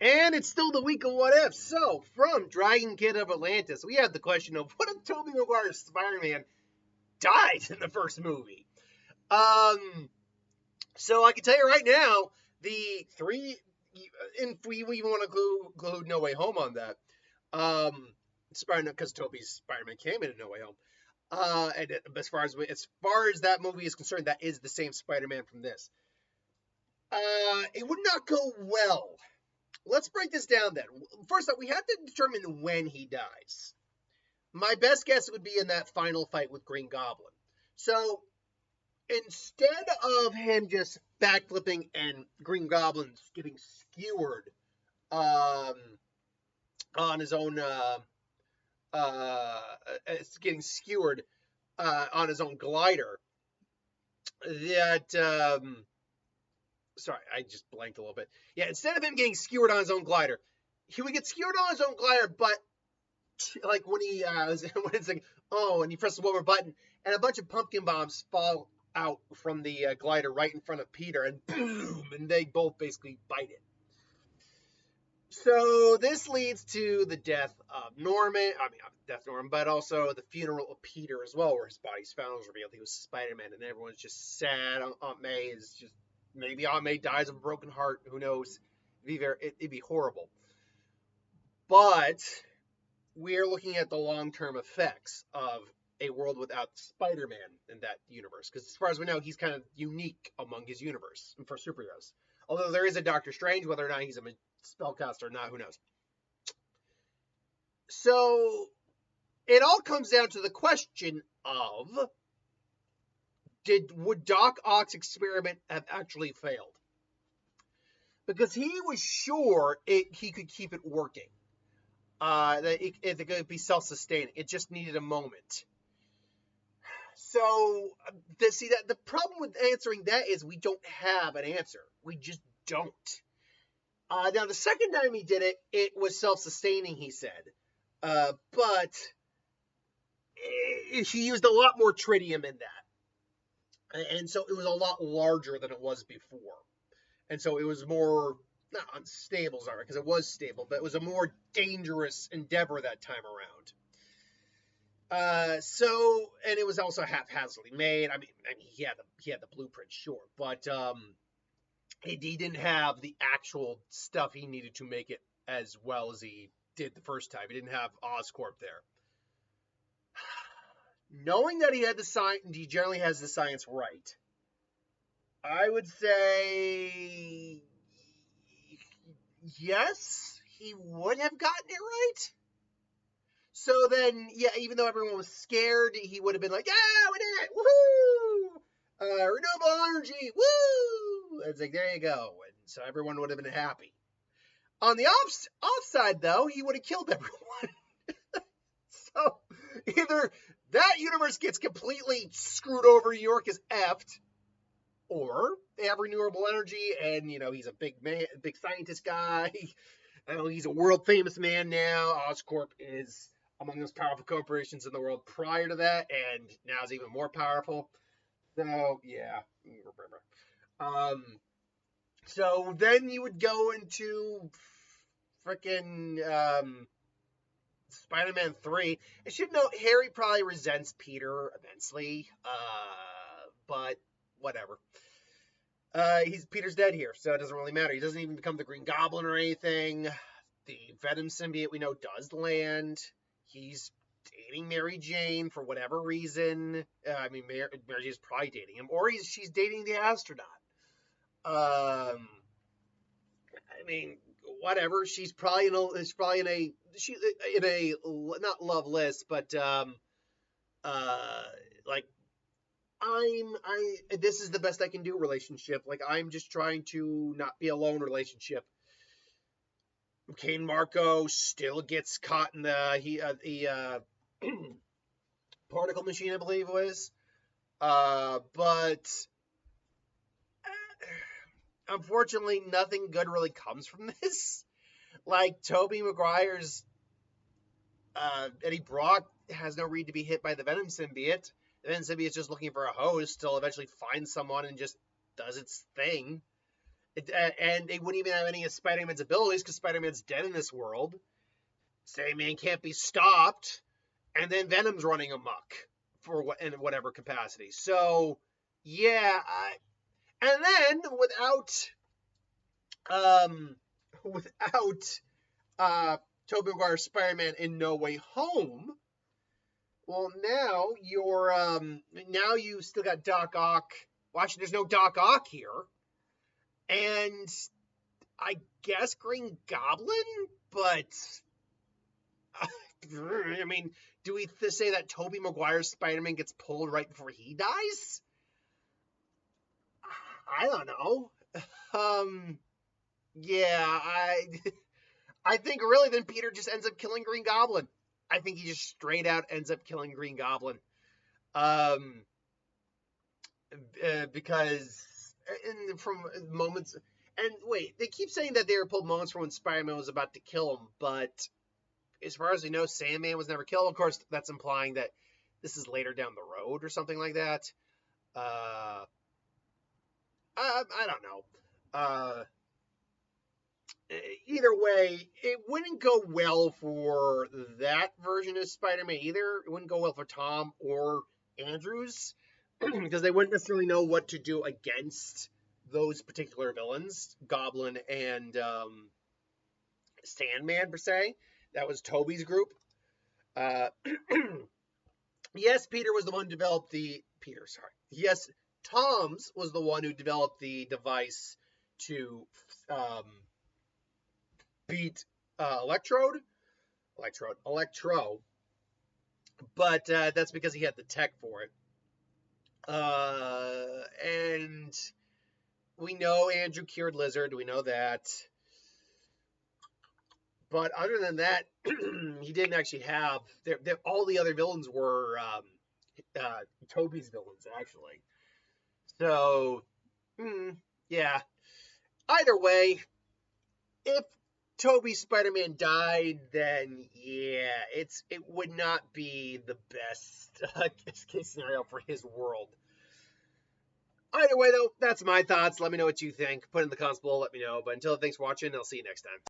And it's still the week of what if. So, from Dragon Kid of Atlantis, we have the question of what if Tobey Maguire's Spider-Man died in the first movie? So I can tell you right now, the three, if we even want to include No Way Home on that, Spider-Man, because Tobey's Spider-Man came in No Way Home. And as far as that movie is concerned, that is the same Spider-Man from this. It would not go well. Let's break this down then. First off, we have to determine when he dies. My best guess would be in that final fight with Green Goblin. So instead of him just backflipping and Green Goblin getting skewered on his own on his own glider, that sorry, I just blanked a little bit. Yeah, instead of him getting skewered on his own glider, he would get skewered on his own glider, but like when he when it's like, oh, and he presses one more button, and a bunch of pumpkin bombs fall out from the glider right in front of Peter, and boom, and they both basically bite it. So this leads to the death of Norman. I mean, death of Norman, but also the funeral of Peter as well, where his body's found was revealed he was Spider-Man, and everyone's just sad. Aunt May is just, maybe Aunt May dies of a broken heart. Who knows? It'd be horrible. But we're looking at the long-term effects of a world without Spider-Man in that universe, because as far as we know, he's kind of unique among his universe for superheroes. Although there is a Doctor Strange, whether or not he's a spellcaster or not, who knows. So it all comes down to the question of, would Doc Ock's experiment have actually failed? Because he was sure he could keep it working. That it could be self-sustaining. It just needed a moment. So, the problem with answering that is we don't have an answer. We just don't. Now, the second time he did it, it was self-sustaining, he said. But he used a lot more tritium in that. And so it was a lot larger than it was before. And so it was more, not unstable, sorry, because it was stable, but it was a more dangerous endeavor that time around. And it was also haphazardly made. I mean, he had the blueprint, sure, but he didn't have the actual stuff he needed to make it as well as he did the first time. He didn't have Oscorp there. Knowing that he had the science, he generally has the science right, I would say yes, he would have gotten it right. So then, yeah, even though everyone was scared, he would have been like, yeah, we did it, woohoo! Renewable energy, woo! It's like, there you go. And so everyone would have been happy. On the offside, though, he would have killed everyone. So either that universe gets completely screwed over, New York is effed, or they have renewable energy, and, he's a big man, big scientist guy. He's a world-famous man now. Oscorp is among the most powerful corporations in the world prior to that, and now is even more powerful. So, yeah. So then you would go into freaking Spider-Man 3. I should note, Harry probably resents Peter immensely, but whatever. Peter's dead here, so it doesn't really matter. He doesn't even become the Green Goblin or anything. The Venom symbiote we know does land. He's dating Mary Jane for whatever reason. Mary Jane's probably dating him, or she's dating the astronaut. Whatever. She's probably in a not loveless, but this is the best I can do relationship. Like, I'm just trying to not be alone relationship. Kane Marco still gets caught in the particle machine, I believe it was. But unfortunately, nothing good really comes from this. Like, Tobey Maguire's Eddie Brock has no reason to be hit by the Venom symbiote. The Venom symbiote's just looking for a host. It'll eventually find someone and just does its thing. And they wouldn't even have any of Spider-Man's abilities because Spider-Man's dead in this world. Sandman can't be stopped, and then Venom's running amok for what in whatever capacity. So yeah, and then um without uh Tobey Maguire's Spider-Man in No Way Home, well now you still got Doc Ock. Well, actually, there's no Doc Ock here, and I guess Green Goblin, but I mean, do we say that Tobey Maguire's Spider-Man gets pulled right before he dies? I don't know. Um, yeah, I think really then Peter just ends up killing Green Goblin. I think he just straight out ends up killing Green Goblin. Um, because from moments and wait, they keep saying that they were pulled moments from when Spider-Man was about to kill him, but as far as we know, Sandman was never killed. Of course, that's implying that this is later down the road or something like that. Uh, I don't know. Uh, Either way, it wouldn't go well for that version of Spider-Man either. It wouldn't go well for Tom or Andrews because they wouldn't necessarily know what to do against those particular villains, Goblin and Sandman per se. That was Tobey's group. Uh, yes, Peter was the one who developed the Peter. Sorry. Yes, Tom's was the one who developed the device to um, beat Electro, but that's because he had the tech for it. And we know Andrew cured Lizard. We know that. But other than that, he didn't actually have. All the other villains were Tobey's villains, actually. So, yeah. Either way, if Tobey's Spider-Man died, then yeah, it would not be the best case scenario for his world. Either way, though, that's my thoughts. Let me know what you think. Put in the comments below. Let me know. But until then, thanks for watching. I'll see you next time.